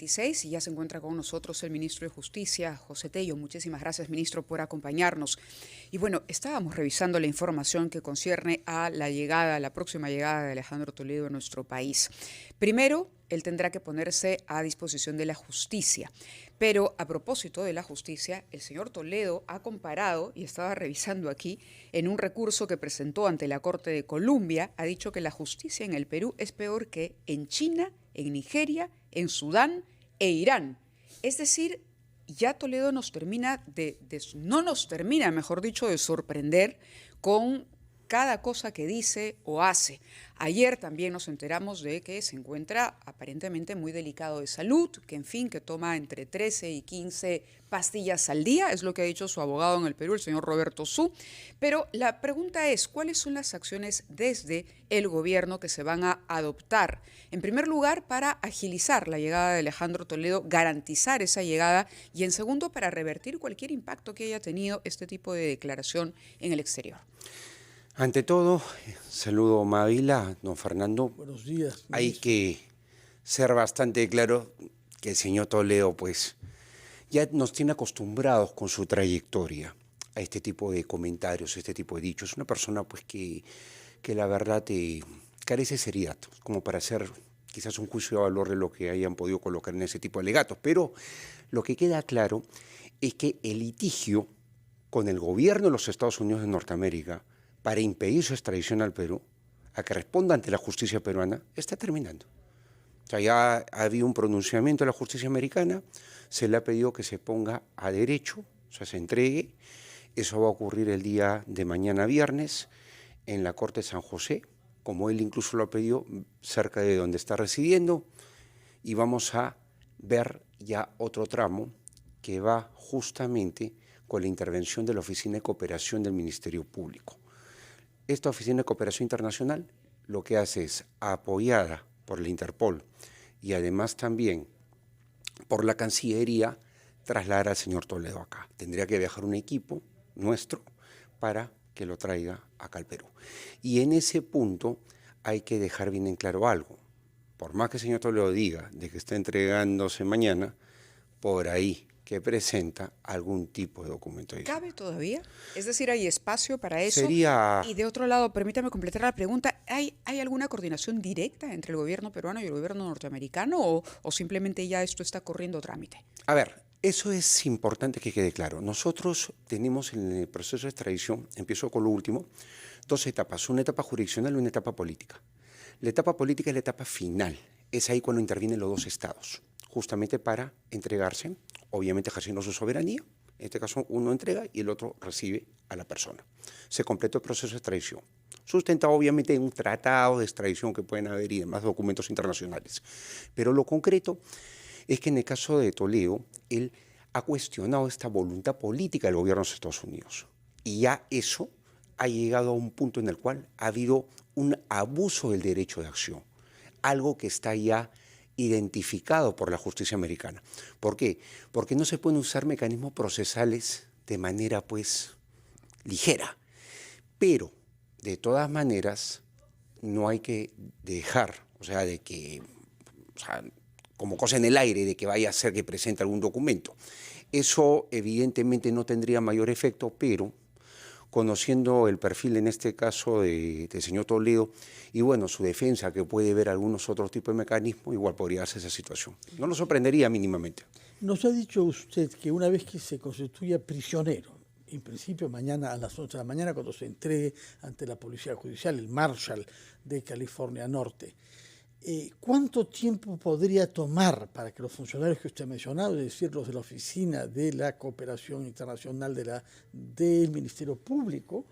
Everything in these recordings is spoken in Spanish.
26 y ya se encuentra con nosotros el ministro de Justicia, José Tello. Muchísimas gracias, ministro, por acompañarnos. Y bueno, estábamos revisando la información que concierne a la próxima llegada de Alejandro Toledo a nuestro país. Primero, él tendrá que ponerse a disposición de la justicia. Pero a propósito de la justicia, el señor Toledo ha comparado, y estaba revisando aquí, en un recurso que presentó ante la Corte de Colombia, ha dicho que la justicia en el Perú es peor que en China, en Nigeria, en Sudán e Irán. Es decir, ya Toledo no nos termina, mejor dicho, de sorprender con cada cosa que dice o hace. Ayer también nos enteramos de que se encuentra aparentemente muy delicado de salud, que en fin, que toma entre 13 y 15 pastillas al día, es lo que ha dicho su abogado en el Perú, el señor Roberto Su. Pero la pregunta es, ¿cuáles son las acciones desde el gobierno que se van a adoptar? En primer lugar, para agilizar la llegada de Alejandro Toledo, garantizar esa llegada, y en segundo, para revertir cualquier impacto que haya tenido este tipo de declaración en el exterior. Ante todo, saludo Mávila, don Fernando. Buenos días. Hay que ser bastante claro que el señor Toledo, pues, ya nos tiene acostumbrados con su trayectoria a este tipo de comentarios, a este tipo de dichos. Es una persona, pues, que la verdad carece de seriedad, como para hacer quizás un juicio de valor de lo que hayan podido colocar en ese tipo de alegatos. Pero lo que queda claro es que el litigio con el gobierno de los Estados Unidos de Norteamérica para impedir su extradición al Perú, a que responda ante la justicia peruana, está terminando. O sea, ya ha habido un pronunciamiento de la justicia americana, se le ha pedido que se ponga a derecho, o sea, se entregue. Eso va a ocurrir el día de mañana viernes en la Corte de San José, como él incluso lo ha pedido, cerca de donde está residiendo, y vamos a ver ya otro tramo que va justamente con la intervención de la Oficina de Cooperación del Ministerio Público. Esta Oficina de Cooperación Internacional lo que hace es, apoyada por la Interpol y además también por la Cancillería, trasladar al señor Toledo acá. Tendría que viajar un equipo nuestro para que lo traiga acá al Perú. Y en ese punto hay que dejar bien en claro algo. Por más que el señor Toledo diga de que está entregándose mañana, por ahí que presenta algún tipo de documento adicional. ¿Cabe todavía? Es decir, ¿hay espacio para eso? Sería... Y de otro lado, permítame completar la pregunta, ¿hay alguna coordinación directa entre el gobierno peruano y el gobierno norteamericano o simplemente ya esto está corriendo trámite? A ver, eso es importante que quede claro. Nosotros tenemos en el proceso de extradición, empiezo con lo último, dos etapas, una etapa jurisdiccional y una etapa política. La etapa política es la etapa final, es ahí cuando intervienen los dos estados, justamente para entregarse, obviamente ejerciendo su soberanía. En este caso uno entrega y el otro recibe a la persona. Se completó el proceso de extradición, sustentado obviamente en un tratado de extradición que pueden haber y demás documentos internacionales. Pero lo concreto es que en el caso de Toledo, él ha cuestionado esta voluntad política del gobierno de los Estados Unidos. Y ya eso ha llegado a un punto en el cual ha habido un abuso del derecho de acción, algo que está ya identificado por la justicia americana. ¿Por qué? Porque no se pueden usar mecanismos procesales de manera, pues, ligera. Pero, de todas maneras, no hay que dejar, o sea, de que, como cosa en el aire, de que vaya a ser que presente algún documento. Eso, evidentemente, no tendría mayor efecto, pero conociendo el perfil en este caso del señor Toledo y bueno, su defensa que puede ver algunos otros tipos de mecanismos, igual podría hacer esa situación. No nos sorprendería mínimamente. Nos ha dicho usted que una vez que se constituya prisionero, en principio mañana a las 11 de la mañana cuando se entregue ante la Policía Judicial, el Marshal de California Norte, ¿cuánto tiempo podría tomar para que los funcionarios que usted ha mencionado, es decir, los de la Oficina de la Cooperación Internacional del Ministerio Público,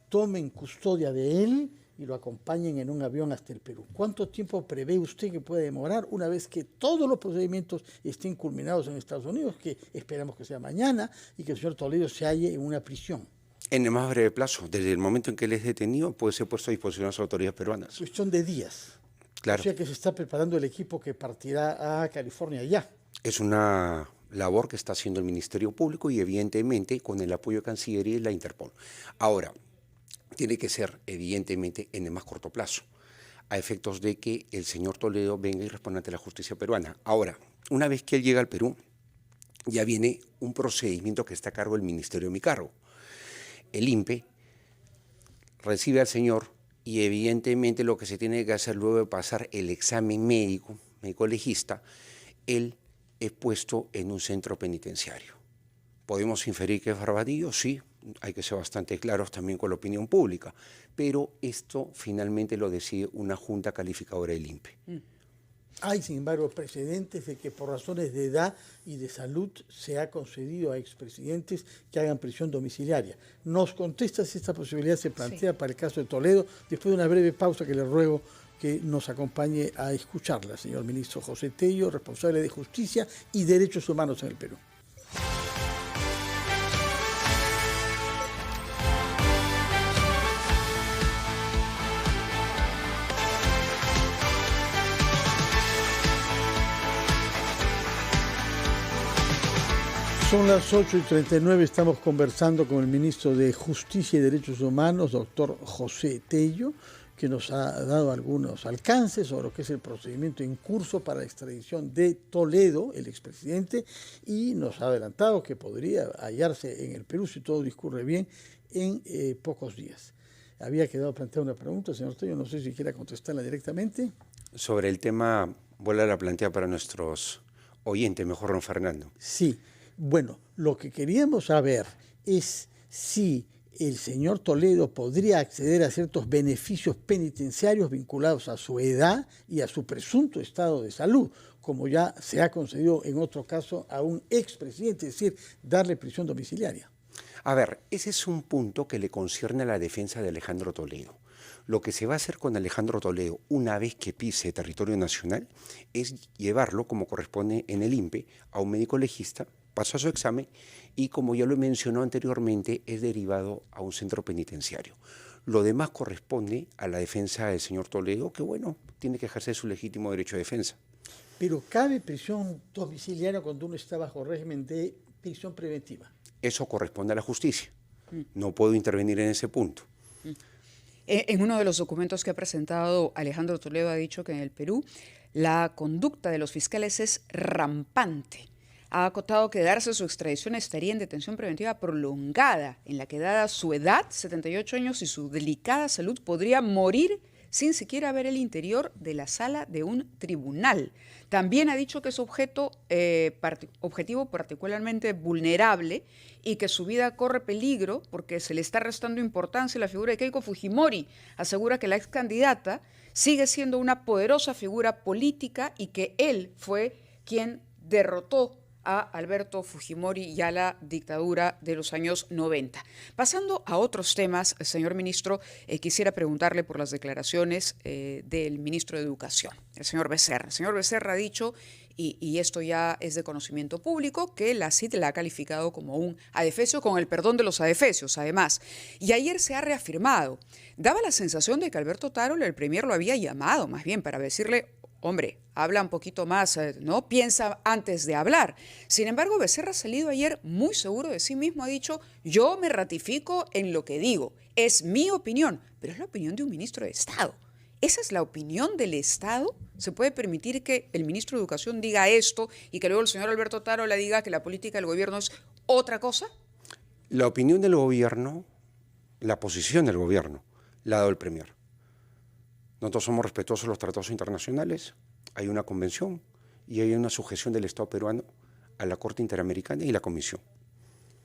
tomen custodia de él y lo acompañen en un avión hasta el Perú? ¿Cuánto tiempo prevé usted que puede demorar una vez que todos los procedimientos estén culminados en Estados Unidos, que esperamos que sea mañana, y que el señor Toledo se halle en una prisión? En el más breve plazo, desde el momento en que él es detenido, puede ser puesto a disposición de las autoridades peruanas. Cuestión de días. Claro. O sea que se está preparando el equipo que partirá a California ya. Es una labor que está haciendo el Ministerio Público y evidentemente con el apoyo de Cancillería y la Interpol. Ahora, tiene que ser evidentemente en el más corto plazo. a efectos de que el señor Toledo venga y responda ante la justicia peruana. Ahora, una vez que él llega al Perú, ya viene un procedimiento que está a cargo del Ministerio de mi cargo. El INPE recibe al señor y evidentemente lo que se tiene que hacer luego de pasar el examen médico legista, él es puesto en un centro penitenciario. ¿Podemos inferir que es Barbadillo? Sí, hay que ser bastante claros también con la opinión pública, pero esto finalmente lo decide una junta calificadora del INPE. Hay, sin embargo, precedentes de que por razones de edad y de salud se ha concedido a expresidentes que hagan prisión domiciliaria. ¿Nos contesta si esta posibilidad se plantea para el caso de Toledo? Después de una breve pausa que le ruego que nos acompañe a escucharla, señor ministro José Tello, responsable de Justicia y Derechos Humanos en el Perú. Son las 8:39, estamos conversando con el ministro de Justicia y Derechos Humanos, doctor José Tello, que nos ha dado algunos alcances sobre lo que es el procedimiento en curso para la extradición de Toledo, el expresidente, y nos ha adelantado que podría hallarse en el Perú, si todo discurre bien, en pocos días. Había quedado planteada una pregunta, señor Tello, no sé si quiera contestarla directamente. Sobre el tema, vuelvo a la plantear para nuestros oyentes, mejor don Fernando. Sí. Bueno, lo que queríamos saber es si el señor Toledo podría acceder a ciertos beneficios penitenciarios vinculados a su edad y a su presunto estado de salud, como ya se ha concedido en otro caso a un expresidente, es decir, darle prisión domiciliaria. A ver, ese es un punto que le concierne a la defensa de Alejandro Toledo. Lo que se va a hacer con Alejandro Toledo una vez que pise territorio nacional es llevarlo, como corresponde en el INPE, a un médico legista, pasa su examen y, como ya lo mencionó anteriormente, es derivado a un centro penitenciario. Lo demás corresponde a la defensa del señor Toledo, que bueno, tiene que ejercer su legítimo derecho de defensa. Pero ¿cabe prisión domiciliaria cuando uno está bajo régimen de prisión preventiva? Eso corresponde a la justicia. No puedo intervenir en ese punto. En uno de los documentos que ha presentado Alejandro Toledo ha dicho que en el Perú la conducta de los fiscales es rampante. Ha acotado que darse su extradición estaría en detención preventiva prolongada, en la que dada su edad, 78 años, y su delicada salud, podría morir sin siquiera ver el interior de la sala de un tribunal. También ha dicho que es objetivo particularmente vulnerable y que su vida corre peligro porque se le está restando importancia a la figura de Keiko Fujimori. Asegura que la ex candidata sigue siendo una poderosa figura política y que él fue quien derrotó a Alberto Fujimori y a la dictadura de los años 90. Pasando a otros temas, señor ministro, quisiera preguntarle por las declaraciones del ministro de Educación, el señor Becerra. El señor Becerra ha dicho, y esto ya es de conocimiento público, que la CID la ha calificado como un adefesio, con el perdón de los adefesios, además. Y ayer se ha reafirmado. Daba la sensación de que Alberto Tarola, el premier, lo había llamado, más bien, para decirle: hombre, habla un poquito más, ¿no? Piensa antes de hablar. Sin embargo, Becerra ha salido ayer muy seguro de sí mismo, ha dicho: yo me ratifico en lo que digo, es mi opinión, pero es la opinión de un ministro de Estado. ¿Esa es la opinión del Estado? ¿Se puede permitir que el ministro de Educación diga esto y que luego el señor Alberto Tarola diga que la política del gobierno es otra cosa? La opinión del gobierno, la posición del gobierno, la ha dado el premier. Nosotros somos respetuosos de los tratados internacionales, hay una convención y hay una sujeción del Estado peruano a la Corte Interamericana y la Comisión.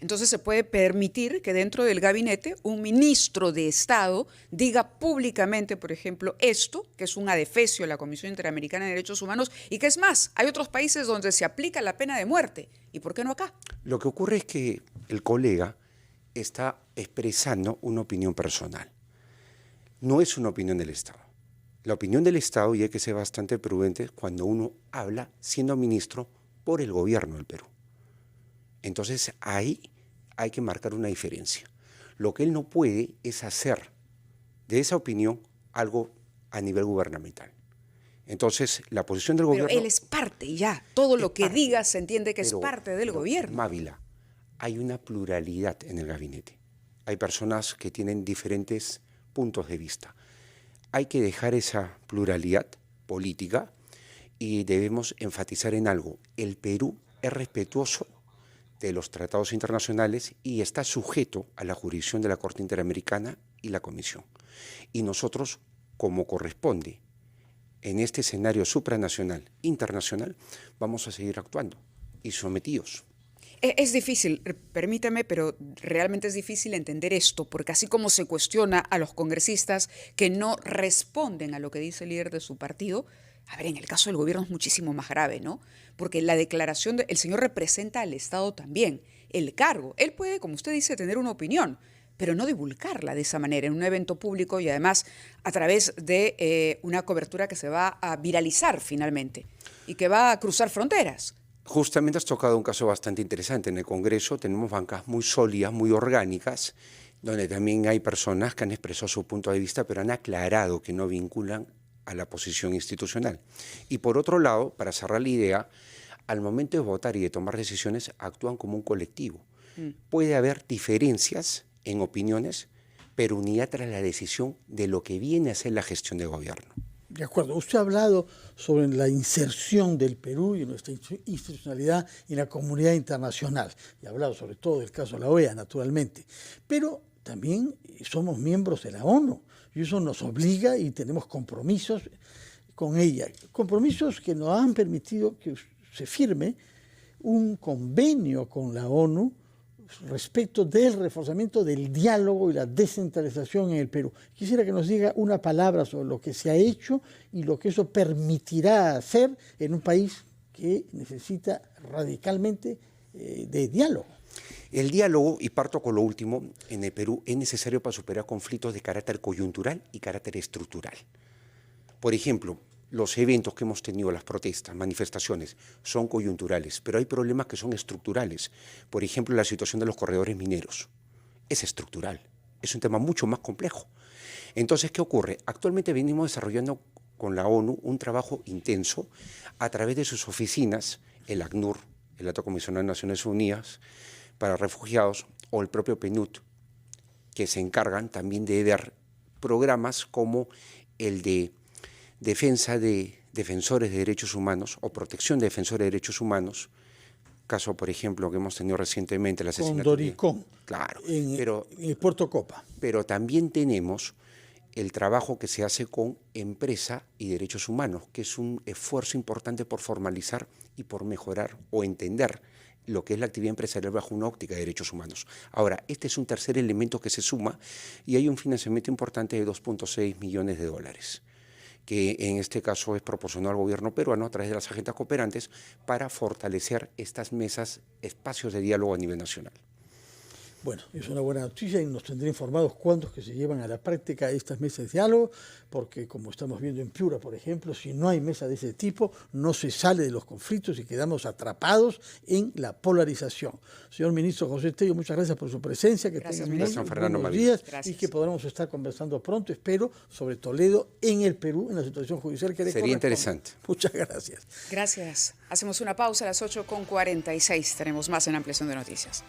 Entonces se puede permitir que dentro del gabinete un ministro de Estado diga públicamente, por ejemplo, esto, que es un adefesio a la Comisión Interamericana de Derechos Humanos, y que es más, hay otros países donde se aplica la pena de muerte. ¿Y por qué no acá? Lo que ocurre es que el colega está expresando una opinión personal. No es una opinión del Estado. La opinión del Estado, y hay que ser bastante prudente, cuando uno habla siendo ministro por el gobierno del Perú. Entonces ahí hay que marcar una diferencia. Lo que él no puede es hacer de esa opinión algo a nivel gubernamental. Entonces la posición del gobierno... Pero él es parte y ya, todo lo que diga se entiende que es parte del gobierno. Mávila, hay una pluralidad en el gabinete. Hay personas que tienen diferentes puntos de vista. hay que dejar esa pluralidad política y debemos enfatizar en algo. El Perú es respetuoso de los tratados internacionales y está sujeto a la jurisdicción de la Corte Interamericana y la Comisión. Y nosotros, como corresponde, en este escenario supranacional, internacional, vamos a seguir actuando y sometidos. Es difícil, permítame, pero realmente es difícil entender esto, porque así como se cuestiona a los congresistas que no responden a lo que dice el líder de su partido, a ver, en el caso del gobierno es muchísimo más grave, ¿no? Porque la declaración, el señor representa al Estado también, el cargo. Él puede, como usted dice, tener una opinión, pero no divulgarla de esa manera en un evento público y además a través de una cobertura que se va a viralizar finalmente y que va a cruzar fronteras. Justamente has tocado un caso bastante interesante. En el Congreso tenemos bancas muy sólidas, muy orgánicas, donde también hay personas que han expresado su punto de vista, pero han aclarado que no vinculan a la posición institucional. Y por otro lado, para cerrar la idea, al momento de votar y de tomar decisiones, actúan como un colectivo. Puede haber diferencias en opiniones, pero unidad tras la decisión de lo que viene a ser la gestión de gobierno. De acuerdo. Usted ha hablado sobre la inserción del Perú y nuestra institucionalidad en la comunidad internacional. Y ha hablado sobre todo del caso de la OEA, naturalmente. Pero también somos miembros de la ONU y eso nos obliga y tenemos compromisos con ella. Compromisos que nos han permitido que se firme un convenio con la ONU respecto del reforzamiento del diálogo y la descentralización en el Perú. Quisiera que nos diga una palabra sobre lo que se ha hecho y lo que eso permitirá hacer en un país que necesita radicalmente de diálogo. El diálogo, y parto con lo último, en el Perú es necesario para superar conflictos de carácter coyuntural y carácter estructural. Por ejemplo, los eventos que hemos tenido, las protestas, manifestaciones, son coyunturales, pero hay problemas que son estructurales. Por ejemplo, la situación de los corredores mineros es estructural, es un tema mucho más complejo. Entonces, ¿qué ocurre? Actualmente venimos desarrollando con la ONU un trabajo intenso a través de sus oficinas, el ACNUR, el Alto Comisionado de Naciones Unidas para Refugiados, o el propio PNUD, que se encargan también de ver programas como el de defensa de defensores de derechos humanos o protección de defensores de derechos humanos, caso, por ejemplo, que hemos tenido recientemente, el asesinato con Doricón, claro, en Puerto Copa. Pero también tenemos el trabajo que se hace con empresa y derechos humanos, que es un esfuerzo importante por formalizar y por mejorar o entender lo que es la actividad empresarial bajo una óptica de derechos humanos. Ahora, este es un tercer elemento que se suma y hay un financiamiento importante de 2.6 millones de dólares, que en este caso es proporcionado al gobierno peruano a través de las agencias cooperantes para fortalecer estas mesas, espacios de diálogo a nivel nacional. Bueno, es una buena noticia y nos tendrá informados cuándo es que se llevan a la práctica estas mesas de diálogo, porque como estamos viendo en Piura, por ejemplo, si no hay mesa de ese tipo, no se sale de los conflictos y quedamos atrapados en la polarización. Señor ministro José Tello, muchas gracias por su presencia, que tengan muy buenos días y que podamos estar conversando pronto, espero, sobre Toledo en el Perú, en la situación judicial que le corresponde. Sería interesante. Muchas gracias. Gracias. Hacemos una pausa a las 8:46. Tenemos más en Ampliación de Noticias.